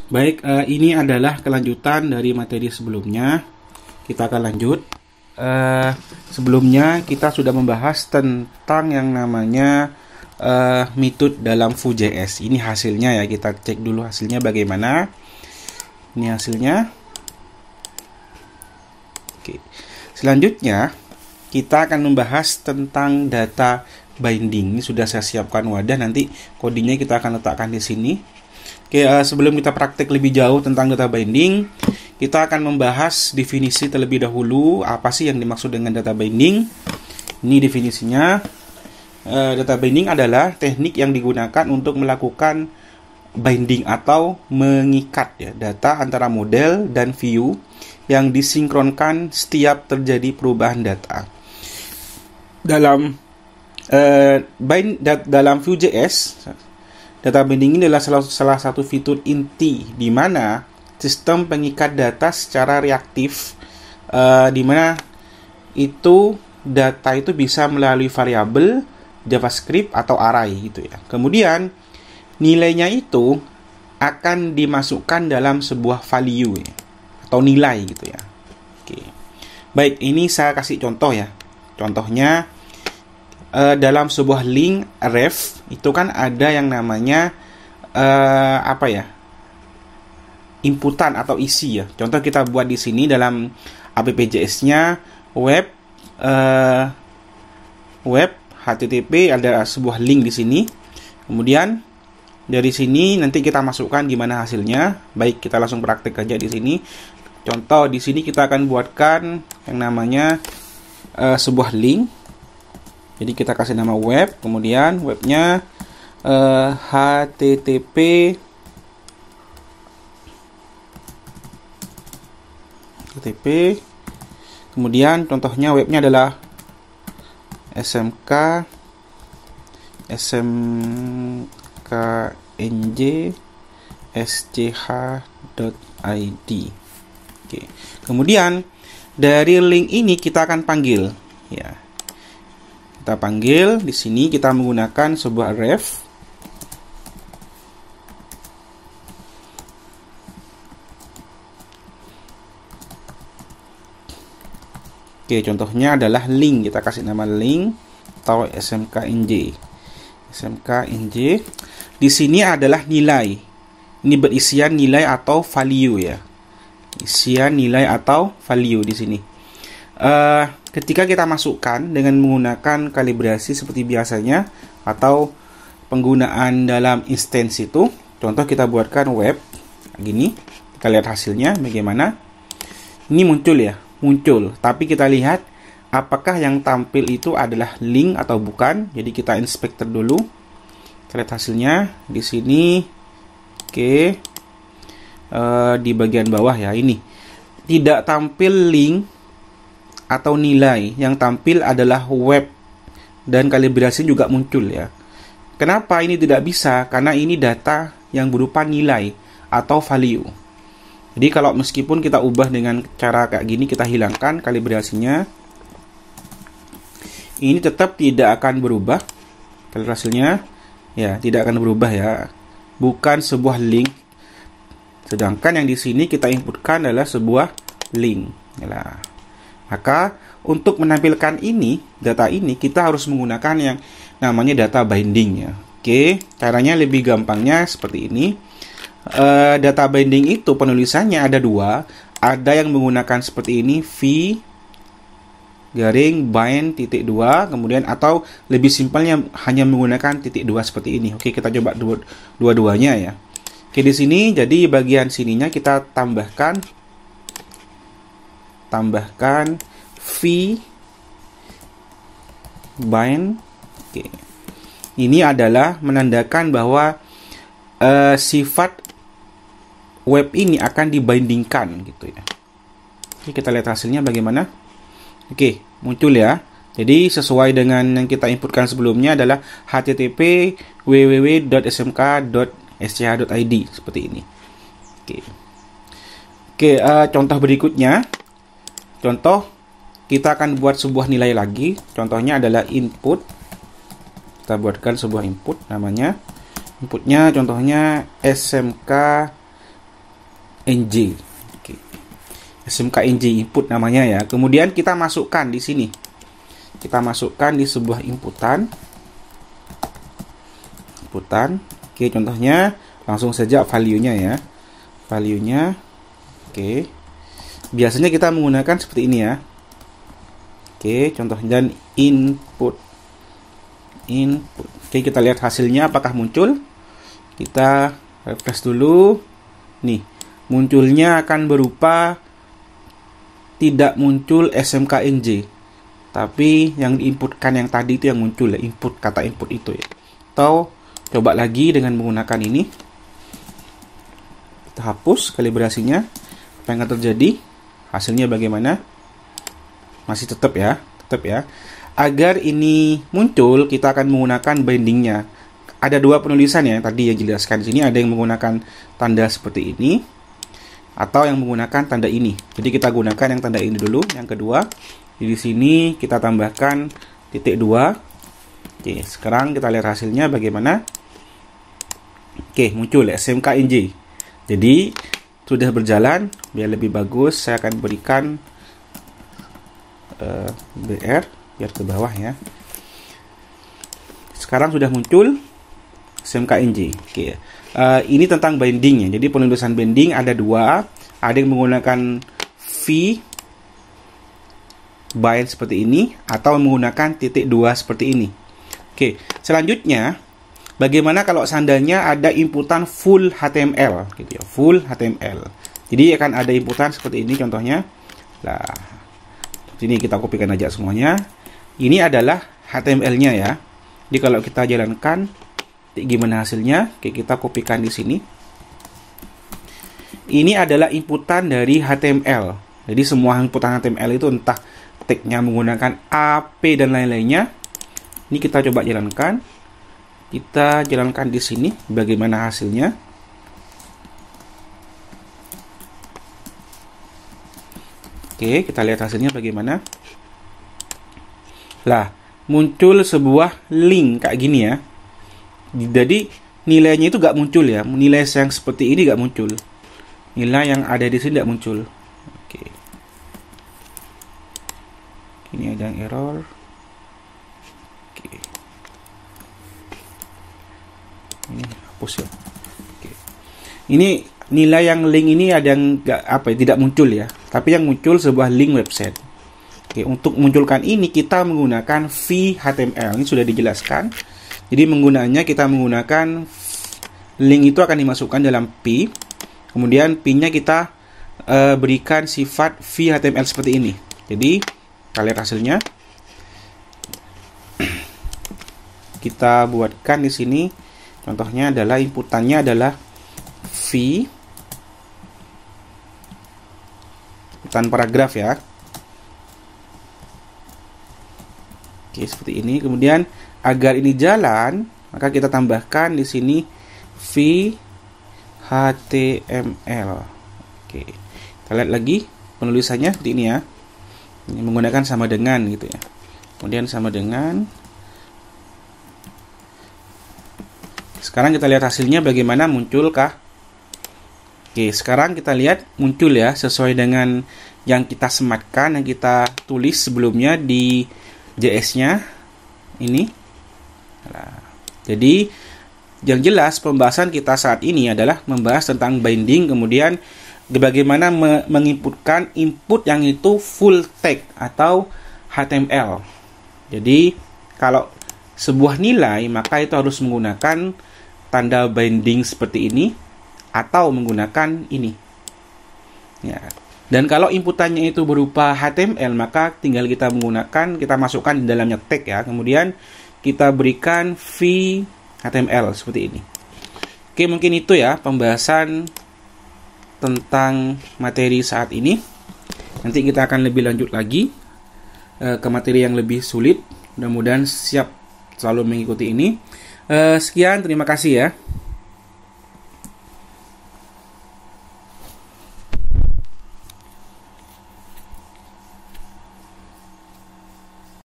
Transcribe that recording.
Baik, ini adalah kelanjutan dari materi sebelumnya. Kita akan lanjut. Sebelumnya kita sudah membahas tentang yang namanya metode dalam Vue.js. Ini hasilnya ya, kita cek dulu hasilnya bagaimana. Ini hasilnya. Oke. Selanjutnya kita akan membahas tentang data binding. Ini sudah saya siapkan wadah, nanti codingnya kita akan letakkan di sini. Oke, sebelum kita praktek lebih jauh tentang data binding, kita akan membahas definisi terlebih dahulu. Apa sih yang dimaksud dengan data binding? Ini definisinya. Data binding adalah teknik yang digunakan untuk melakukan binding atau mengikat ya, data antara model dan view yang disinkronkan setiap terjadi perubahan data. Dalam Vue.js, data binding ini adalah salah satu fitur inti di mana sistem pengikat data secara reaktif, di mana itu data itu bisa melalui variabel, JavaScript atau array gitu ya. Kemudian nilainya itu akan dimasukkan dalam sebuah value ya, atau nilai gitu ya. Oke. Baik, ini saya kasih contoh ya. Contohnya dalam sebuah link ref itu kan ada yang namanya inputan atau isi ya. Contoh kita buat di sini dalam app.js-nya web HTTP, ada sebuah link di sini. Kemudian dari sini nanti kita masukkan gimana hasilnya. Baik, kita langsung praktek aja di sini. Contoh di sini kita akan buatkan yang namanya sebuah link. Jadi kita kasih nama web, kemudian webnya HTTP kemudian contohnya webnya adalah smkng sch.id. Oke. Kemudian dari link ini kita akan panggil ya. Kita panggil di sini, kita menggunakan sebuah ref. Oke, contohnya adalah link. Kita kasih nama link atau smkng. Di sini adalah nilai. Ini berisian nilai atau value ya. Isian nilai atau value di sini. Ketika kita masukkan dengan menggunakan kalibrasi seperti biasanya atau penggunaan dalam instance itu, contoh kita buatkan web gini, kita lihat hasilnya bagaimana. Ini muncul ya, muncul. Tapi kita lihat apakah yang tampil itu adalah link atau bukan. Jadi kita inspector dulu. Kita lihat hasilnya di sini. Oke, di bagian bawah ya, ini tidak tampil link atau nilai, yang tampil adalah web, dan kalibrasi juga muncul ya. Kenapa ini tidak bisa? Karena ini data yang berupa nilai atau value. Jadi kalau meskipun kita ubah dengan cara kayak gini, kita hilangkan kalibrasinya, ini tetap tidak akan berubah. Kalibrasinya ya tidak akan berubah ya. Bukan sebuah link. Sedangkan yang di sini kita inputkan adalah sebuah link. Yalah. Maka untuk menampilkan ini, data ini, kita harus menggunakan yang namanya data binding ya. Oke, caranya lebih gampangnya seperti ini. Data binding itu penulisannya ada dua. Ada yang menggunakan seperti ini, v_bind.2, kemudian atau lebih simpelnya hanya menggunakan .2 seperti ini. Oke, kita coba dua-duanya ya. Oke, di sini jadi bagian sininya kita tambahkan v_bind. Oke. Ini adalah menandakan bahwa sifat web ini akan dibindingkan gitu ya. Oke, kita lihat hasilnya bagaimana. Oke, muncul ya. Jadi sesuai dengan yang kita inputkan sebelumnya adalah http www.smk.sch.id seperti ini. Oke, contoh berikutnya. Contoh, kita akan buat sebuah nilai lagi. Contohnya adalah input. Kita buatkan sebuah input namanya. Inputnya contohnya smk NJ. Oke. SMKNJ input namanya ya. Kemudian kita masukkan di sini. Kita masukkan di sebuah inputan. Oke, contohnya langsung saja value-nya ya. Value-nya. Oke. Biasanya kita menggunakan seperti ini ya. Oke, contohnya dan input. Oke, kita lihat hasilnya apakah muncul. Kita refresh dulu. Nih, munculnya akan berupa tidak muncul SMKNJ. Tapi yang diinputkan yang tadi itu yang muncul ya, input, kata input itu ya. Atau coba lagi dengan menggunakan ini. Kita hapus kalibrasinya. Apa yang akan terjadi? Hasilnya bagaimana? Masih tetap ya. Agar ini muncul, kita akan menggunakan bindingnya. Ada dua penulisan ya, tadi yang dijelaskan di sini. Ada yang menggunakan tanda seperti ini, atau yang menggunakan tanda ini. Jadi kita gunakan yang tanda ini dulu. Yang kedua, di sini kita tambahkan titik 2. Oke, sekarang kita lihat hasilnya bagaimana. Oke, muncul SMKNJ. Jadi sudah berjalan. Biar lebih bagus, saya akan berikan BR biar ke bawah ya. Sekarang sudah muncul SMKNJ. Oke. Ini tentang binding ya. Jadi penulisan binding ada dua. Ada yang menggunakan V bind seperti ini, atau menggunakan titik 2 seperti ini. Oke. Selanjutnya, bagaimana kalau seandainya ada inputan full HTML gitu ya. Full HTML. Jadi akan ada inputan seperti ini contohnya. Nah, sini kita kopikan aja semuanya. Ini adalah HTML-nya ya. Jadi kalau kita jalankan, gimana hasilnya? Oke, kita kopikan di sini. Ini adalah inputan dari HTML. Jadi semua inputan HTML itu entah tagnya menggunakan AP dan lain-lainnya. Ini kita coba jalankan. Kita jalankan di sini. Bagaimana hasilnya? Oke, kita lihat hasilnya bagaimana. Lah, muncul sebuah link kayak gini ya. Jadi nilainya itu gak muncul ya. Nilai yang seperti ini gak muncul. Nilai yang ada di sini gak muncul. Oke. Ini ada yang error. Oke. Ini hapus ya. Oke. Ini nilai yang link ini ada yang tidak muncul ya, tapi yang muncul sebuah link website. Oke, untuk munculkan ini kita menggunakan v-html. Ini sudah dijelaskan. Jadi menggunakannya kita menggunakan link itu akan dimasukkan dalam p. Kemudian p-nya kita berikan sifat v-html seperti ini. Jadi kita lihat hasilnya. Kita buatkan di sini. Contohnya adalah inputannya adalah v dan paragraf ya. Oke, seperti ini. Kemudian agar ini jalan, maka kita tambahkan di sini v-html. Oke. Kita lihat lagi penulisannya seperti ini ya. Ini menggunakan sama dengan gitu ya. Kemudian sama dengan. Sekarang kita lihat hasilnya bagaimana, munculkah? Oke, sekarang kita lihat muncul ya, sesuai dengan yang kita sematkan, yang kita tulis sebelumnya di JS-nya ini. Nah, jadi yang jelas pembahasan kita saat ini adalah membahas tentang binding, kemudian bagaimana menginputkan input yang itu full text atau HTML. Jadi kalau sebuah nilai, maka itu harus menggunakan tanda binding seperti ini, atau menggunakan ini ya. Dan kalau inputannya itu berupa HTML, maka tinggal kita masukkan di dalamnya tag ya. Kemudian kita berikan v-html seperti ini. Oke, mungkin itu ya pembahasan tentang materi saat ini. Nanti kita akan lebih lanjut lagi ke materi yang lebih sulit. Mudah-mudahan siap selalu mengikuti ini. Sekian, terima kasih ya.